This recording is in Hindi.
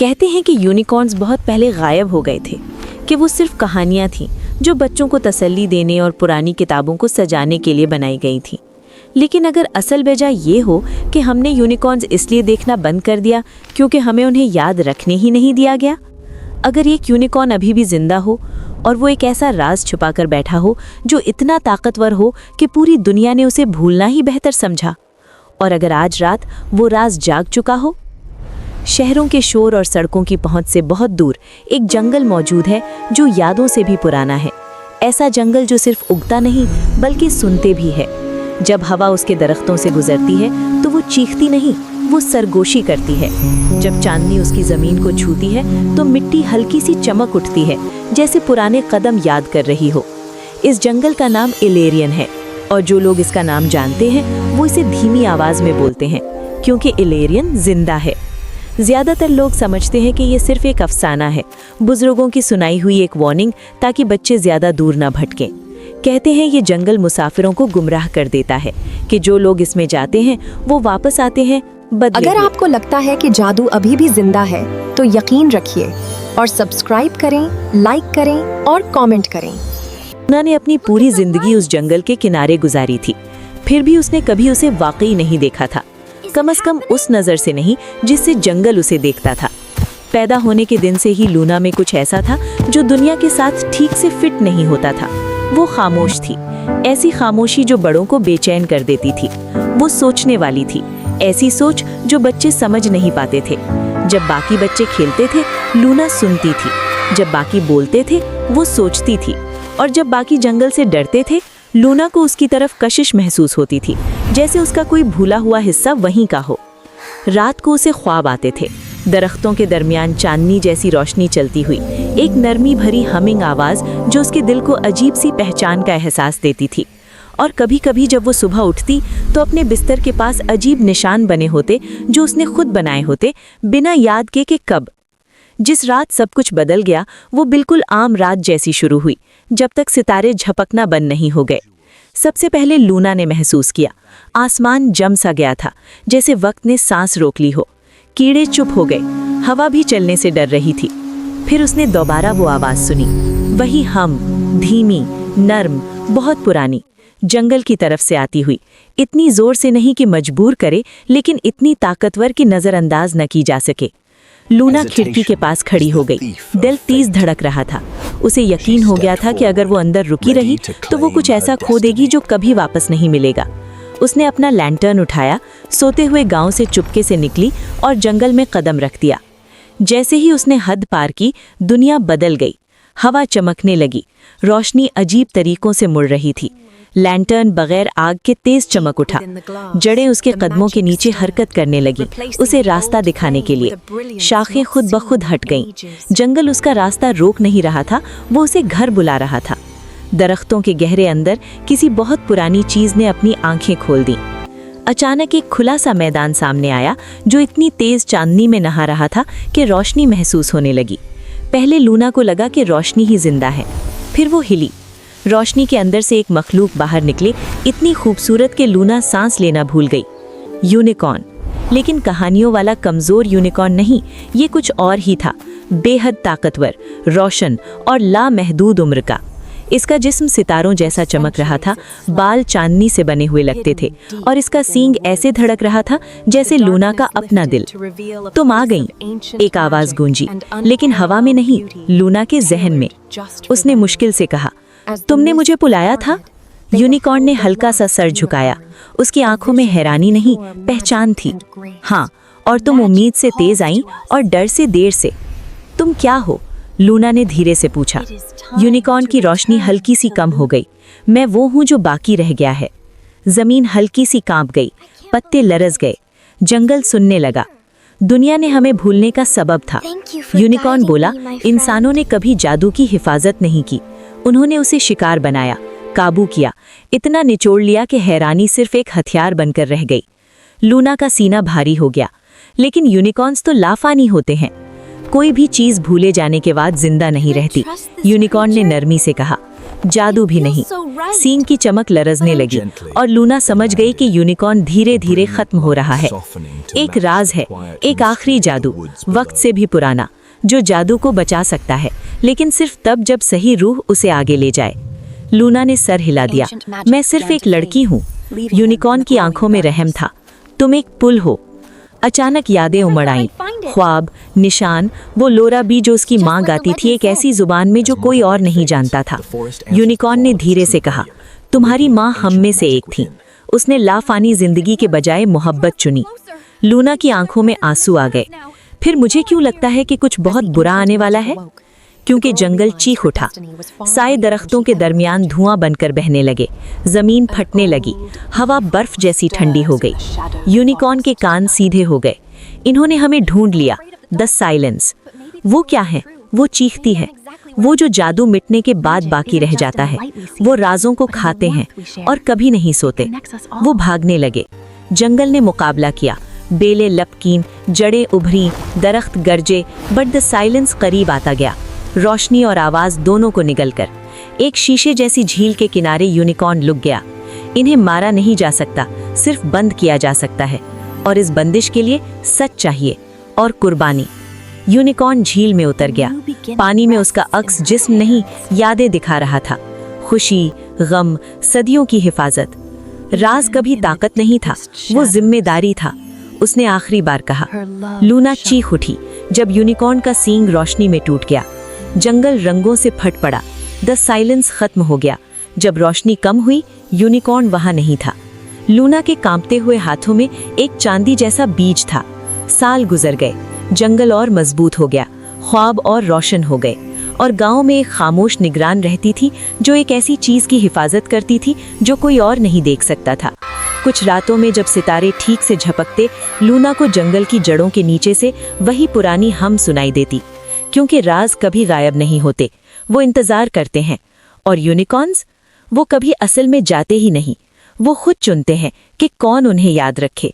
कहते हैं कि यूनिकॉर्न्स बहुत पहले गायब हो गए थे, कि वो सिर्फ कहानियाँ थीं जो बच्चों को तसल्ली देने और पुरानी किताबों को सजाने के लिए बनाई गई थीं। लेकिन अगर असल वजह ये हो कि हमने यूनिकॉर्न्स इसलिए देखना बंद कर दिया क्योंकि हमें उन्हें याद रखने ही नहीं दिया गया, अगर एक यूनिकॉर्न अभी भी जिंदा हो और वो एक ऐसा राज छुपा कर बैठा हो जो इतना ताकतवर हो कि पूरी दुनिया ने उसे भूलना ही बेहतर समझा, और अगर आज रात वो राज जाग चुका हो। शहरों के शोर और सड़कों की पहुंच से बहुत दूर एक जंगल मौजूद है जो यादों से भी पुराना है। ऐसा जंगल जो सिर्फ उगता नहीं बल्कि सुनते भी है। जब हवा उसके दरख्तों से गुजरती है तो वो चीखती नहीं, वो सरगोशी करती है। जब चांदनी उसकी ज़मीन को छूती है तो मिट्टी हल्की सी चमक उठती है, जैसे पुराने कदम याद कर रही हो। इस जंगल का नाम इलेरियन है, और जो लोग इसका नाम जानते हैं वो इसे धीमी आवाज़ में बोलते हैं क्योंकि इलेरियन जिंदा है। ज़्यादातर लोग समझते हैं कि ये सिर्फ एक अफसाना है, बुजुर्गों की सुनाई हुई एक वार्निंग ताकि बच्चे ज़्यादा दूर ना भटकें। कहते हैं ये जंगल मुसाफिरों को गुमराह कर देता है कि जो लोग इसमें जाते हैं वो वापस आते हैं बदले अगर आपको लगता है कि जादू अभी भी जिंदा है तो यकीन रखिए और सब्सक्राइब करें, लाइक करें और कमेंट करें। उन्होंने अपनी पूरी जिंदगी उस जंगल के किनारे गुजारी थी, फिर भी उसने कभी उसे वाकई नहीं देखा था, कम से कम उस नज़र से नहीं जिससे जंगल उसे देखता था। पैदा होने के दिन से ही लूना में कुछ ऐसा था जो दुनिया के साथ ठीक से फिट नहीं होता था। वो खामोश थी, ऐसी खामोशी जो बड़ों को बेचैन कर देती थी। वो सोचने वाली थी, ऐसी सोच जो बच्चे समझ नहीं पाते थे। जब बाकी बच्चे खेलते थे लूना सुनती थी, जब बाकी बोलते थे वो सोचती थी, और जब बाकी जंगल से डरते थे लूना को उसकी तरफ कशिश महसूस होती थी, जैसे उसका कोई भूला हुआ हिस्सा वहीं का हो। रात को उसे ख्वाब आते थे, दरख्तों के दरमियान चांदनी जैसी रोशनी चलती हुई, एक नरमी भरी हमिंग आवाज़ जो उसके दिल को अजीब सी पहचान का एहसास देती थी। और कभी कभी जब वो सुबह उठती तो अपने बिस्तर के पास अजीब निशान बने होते जो उसने खुद बनाए होते, बिना याद के कब। जिस रात सब कुछ बदल गया वो बिल्कुल आम रात जैसी शुरू हुई, जब तक सितारे झपकना बंद नहीं हो गए। सबसे पहले लूना ने महसूस किया, आसमान जम सा गया था, जैसे वक्त ने सांस रोक ली हो। कीड़े चुप हो गए, हवा भी चलने से डर रही थी। फिर उसने दोबारा वो आवाज़ सुनी, वही हम, धीमी, नर्म, बहुत पुरानी, जंगल की तरफ से आती हुई। इतनी जोर से नहीं कि मजबूर करे, लेकिन इतनी ताकतवर कि नज़रअंदाज न की जा सके। लूना खिड़की के पास खड़ी हो गई, दिल तेज धड़क रहा था। उसे यकीन हो गया था कि अगर वो अंदर रुकी रही तो वो कुछ ऐसा खो देगी जो कभी वापस नहीं मिलेगा। उसने अपना लैंटर्न उठाया, सोते हुए गांव से चुपके से निकली और जंगल में कदम रख दिया। जैसे ही उसने हद पार की, दुनिया बदल गई। हवा चमकने लगी, रोशनी अजीब तरीकों से मुड़ रही थी। लैंटर्न बगैर आग के तेज चमक उठा, जड़ें उसके कदमों के नीचे हरकत करने लगी, उसे रास्ता दिखाने के लिए। शाखें खुद ब खुद हट गईं। जंगल उसका रास्ता रोक नहीं रहा था, वो उसे घर बुला रहा था। दरख्तों के गहरे अंदर किसी बहुत पुरानी चीज ने अपनी आंखें खोल दी। अचानक एक खुला सा मैदान सामने आया जो इतनी तेज चांदनी में नहा रहा था कि रोशनी महसूस होने लगी। पहले लूना को लगा कि रोशनी ही जिंदा है, फिर वो हिली। रोशनी के अंदर से एक मखलूक बाहर निकले, इतनी खूबसूरत कि लूना सांस लेना भूल गई। यूनिकॉर्न, लेकिन कहानियों वाला कमजोर यूनिकॉर्न नहीं, ये कुछ और ही था, बेहद ताकतवर, रोशन और लामहदूद उम्र का। इसका जिस्म सितारों जैसा चमक रहा था, बाल चांदनी से बने हुए लगते थे, और इसका सींग ऐसे धड़क रहा था जैसे लूना का अपना दिल। तुम आ गई, एक आवाज गूंजी, लेकिन हवा में नहीं, लूना के जहन में। उसने मुश्किल से कहा, तुमने मुझे बुलाया था? यूनिकॉर्न ने हल्का सा सर झुकाया, उसकी आंखों में हैरानी नहीं, पहचान थी। हाँ, और तुम उम्मीद से तेज आई और डर से देर से। तुम क्या हो? लूना ने धीरे से पूछा। यूनिकॉर्न की रोशनी हल्की सी कम हो गई। मैं वो हूँ जो बाकी रह गया है। जमीन हल्की सी कांप गई, पत्ते लरस गए, जंगल सुनने लगा। दुनिया ने हमें भूलने का सबब था। यूनिकॉर्न बोला, इंसानों ने कभी जादू की हिफाजत नहीं की, उन्होंने उसे शिकार बनाया, काबू किया, इतना निचोड़ लिया कि हैरानी सिर्फ एक हथियार बनकर रह गई। लूना का सीना भारी हो गया। लेकिन यूनिकॉर्न्स तो लाफानी होते हैं, कोई भी चीज भूले जाने के बाद जिंदा नहीं रहती। यूनिकॉर्न ने नरमी से कहा, जादू भी नहीं। सींग की चमक लरजने लगी और लूना समझ गई कि यूनिकॉर्न धीरे धीरे खत्म हो रहा है। एक राज है, एक आखिरी जादू, वक्त से भी पुराना, जो जादू को बचा सकता है, लेकिन सिर्फ तब जब सही रूह उसे आगे ले जाए। लूना ने सर हिला दिया। मैं सिर्फ एक लड़की हूँ। यूनिकॉर्न की आंखों में रहम था। तुम एक पुल हो। अचानक यादें उमड़ आईं, ख्वाब, निशान, वो लोरा बी जो उसकी माँ गाती थी एक ऐसी जुबान में जो कोई और नहीं जानता था। यूनिकॉर्न ने धीरे से कहा, तुम्हारी माँ हम में से एक थी। उसने लाफानी जिंदगी के बजाय मोहब्बत चुनी। लूना की आंखों में आंसू आ गए। फिर मुझे क्यों लगता है कि कुछ बहुत बुरा आने वाला है? क्योंकि जंगल चीख उठा। साए दरख्तों के दरमियान धुआं बनकर बहने लगे, जमीन फटने लगी, हवा बर्फ जैसी ठंडी हो गई। यूनिकॉर्न के कान सीधे हो गए। इन्होंने हमें ढूंढ लिया। The silence. वो क्या है? वो चीखती है। वो जो जादू मिटने के बाद बाकी रह जाता है। वो राजों को खाते हैं और कभी नहीं सोते। वो भागने लगे। जंगल ने मुकाबला किया। बेलें लपकीं, जड़ें उभरी, दरख्त गरजे, बट द साइलेंस करीब आता गया। रोशनी और आवाज दोनों को निगलकर एक शीशे जैसी झील के किनारे यूनिकॉर्न लुक गया। इन्हें मारा नहीं जा सकता, सिर्फ बंद किया जा सकता है, और इस बंदिश के लिए सच चाहिए और कुर्बानी। यूनिकॉर्न झील में उतर गया। पानी में उसका अक्स जिस्म नहीं, यादें दिखा रहा था। खुशी, गम, सदियों की हिफाजत। राज कभी ताकत नहीं था, वो जिम्मेदारी था। उसने आखिरी बार कहा। लूना चीख उठी जब यूनिकॉर्न का सींग रोशनी में टूट गया। जंगल रंगों से फट पड़ा। द साइलेंस खत्म हो गया। जब रोशनी कम हुई, यूनिकॉर्न वहां नहीं था। लूना के कांपते हुए हाथों में एक चांदी जैसा बीज था। साल गुजर गए, जंगल और मजबूत हो गया, ख्वाब और रोशन हो गए, और गांव में एक खामोश निगरान रहती थी जो एक ऐसी चीज की हिफाजत करती थी जो कोई और नहीं देख सकता था। कुछ रातों में जब सितारे ठीक से झपकते, लूना को जंगल की जड़ों के नीचे से वही पुरानी हम सुनाई देती, क्योंकि राज कभी गायब नहीं होते, वो इंतजार करते हैं। और यूनिकॉर्न्स, वो कभी असल में जाते ही नहीं, वो खुद चुनते हैं कि कौन उन्हें याद रखे।